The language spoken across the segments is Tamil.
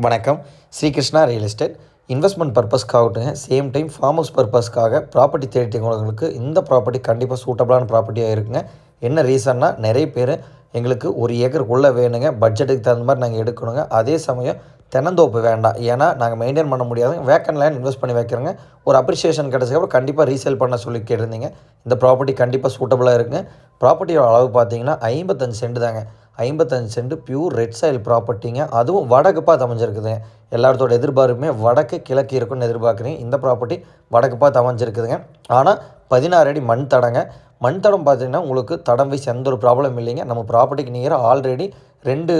வணக்கம். ஸ்ரீகிருஷ்ணா ரியல் எஸ்டேட் இன்வெஸ்ட்மெண்ட் பர்பஸ்க்காகட்டுங்க, சேம் டைம் ஃபார்ம் ஹவுஸ் பர்பஸ்க்காக ப்ராப்பர்ட்டி தேடிட்டவங்களுக்கு இந்த ப்ராப்பர்ட்டி கண்டிப்பாக சூட்டபிளான ப்ராப்பர்ட்டியாக இருக்குங்க. என்ன ரீசன்னா, நிறைய பேர் எங்களுக்கு 1 ஏக்கருக்குள்ளே வேணுங்க, பட்ஜெட்டுக்கு தகுந்த மாதிரி நாங்கள் எடுக்கணுங்க, அதே சமயம் தென்னந்தோப்பு வேண்டாம், ஏன்னா நாங்கள் மெயின்டைன் பண்ண முடியாதுங்க, வேக்கன் லேண்ட் இன்வெஸ்ட் பண்ணி வைக்கிறோங்க, ஒரு அப்ரிஷியேஷன் கிடச்சதுக்கப்புறம் கண்டிப்பாக ரீசேல் பண்ண சொல்லி கேட்டிருந்தீங்க. இந்த ப்ராப்பர்ட்டி கண்டிப்பாக சூட்டபிளாக இருக்குங்க. ப்ராப்பர்ட்டியோட அளவு பார்த்தீங்கன்னா 55 சென்ட் தாங்க. 55 சென்ட் பியூர் ரெட் சாயில் ப்ராப்பர்ட்டிங்க. அதுவும் வடக்கு பார்த்து அமைஞ்சிருக்குதுங்க. எல்லாத்தோட எதிர்பார்ப்புமே வடக்கு கிழக்கு இருக்குன்னு எதிர்பார்க்குறீங்க. இந்த ப்ராப்பர்ட்டி வடக்கு பார்த்து அமைஞ்சிருக்குதுங்க. ஆனால் 16 அடி மண் தடங்க. மண் தடம் பார்த்தீங்கன்னா உங்களுக்கு தடம் வைஸ் எந்த ஒரு ப்ராப்ளம் இல்லைங்க. நம்ம ப்ராப்பர்ட்டிக்கு நியராக ஆல்ரெடி 2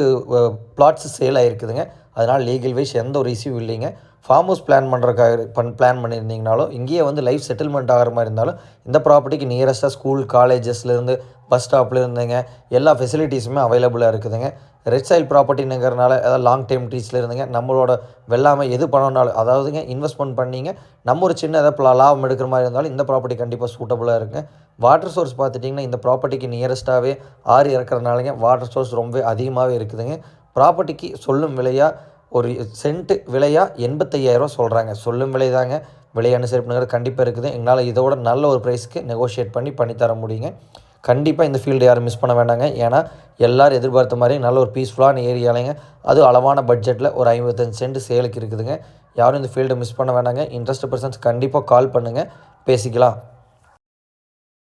பிளாட்ஸ் சேல் ஆகிருக்குதுங்க. அதனால் லீகல் வைஸ் எந்த ஒரு இஷ்யூ இல்லைங்க. ஃபார்ம் ஹவுஸ் பிளான் பண்ணுறதுக்காக பிளான் பண்ணியிருந்தீங்கனாலும், இங்கேயே வந்து லைஃப் செட்டில்மெண்ட் ஆகிற மாதிரி இருந்தாலும், இந்த ப்ராப்பர்ட்டிக்கு நியரஸ்ட்டாக ஸ்கூல் காலேஜஸ்லேருந்து பஸ் ஸ்டாப்பில் இருந்துங்க எல்லா ஃபெசிலிட்டிஸுமே அவைலபிளாக இருக்குதுங்க. ரெட் சைல் ப்ராப்பர்ட்டிங்கிறனால ஏதாவது லாங் டைம் ட்ரீஸில் இருந்துங்க நம்மளோட வெள்ளாமை எது பண்ணணுனாலும், அதாவதுங்க இன்வெஸ்ட்மெண்ட் பண்ணிங்க நம்ம ஒரு சின்ன ஏதாவது லாபம் எடுக்கிற மாதிரி இருந்தாலும் இந்த ப்ராப்பர்ட்டி கண்டிப்பாக சூட்டபுளாக இருக்குங்க. வாட்டர் சோர்ஸ் பார்த்துட்டிங்கன்னா, இந்த ப்ராப்பர்ட்டிக்கு நியரஸ்ட்டாகவே ஆறு இறக்குறதுனாலங்க வாட்டர் சோர்ஸ் ரொம்ப அதிகமாகவே இருக்குதுங்க. ப்ராப்பர்ட்டிக்கு சொல்லும் விலையாக ஒரு சென்ட் விலையாக 85,000 சொல்கிறாங்க. சொல்லும் விலை தாங்க, விலை அனுசரிப்புங்கிறது கண்டிப்பாக இருக்குது. எங்களால் இதோட நல்ல ஒரு ப்ரைஸ்க்கு நெகோஷியேட் பண்ணி பண்ணித்தர முடியுங்க. கண்டிப்பாக இந்த ஃபீல்டு யாரும் மிஸ் பண்ண வேண்டாங்க. ஏன்னா எல்லோரும் எதிர்பார்த்த மாதிரி நல்ல ஒரு பீஸ்ஃபுல்லான ஏரியாலைங்க, அதுவும் அளவான பட்ஜெட்டில் ஒரு 55 சென்ட் சேலுக்கு இருக்குதுங்க. யாரும் இந்த ஃபீல்டை மிஸ் பண்ண வேண்டாங்க. இன்ட்ரெஸ்ட் பர்சன்ஸ் கண்டிப்பாக கால் பண்ணுங்கள், பேசிக்கலாம்.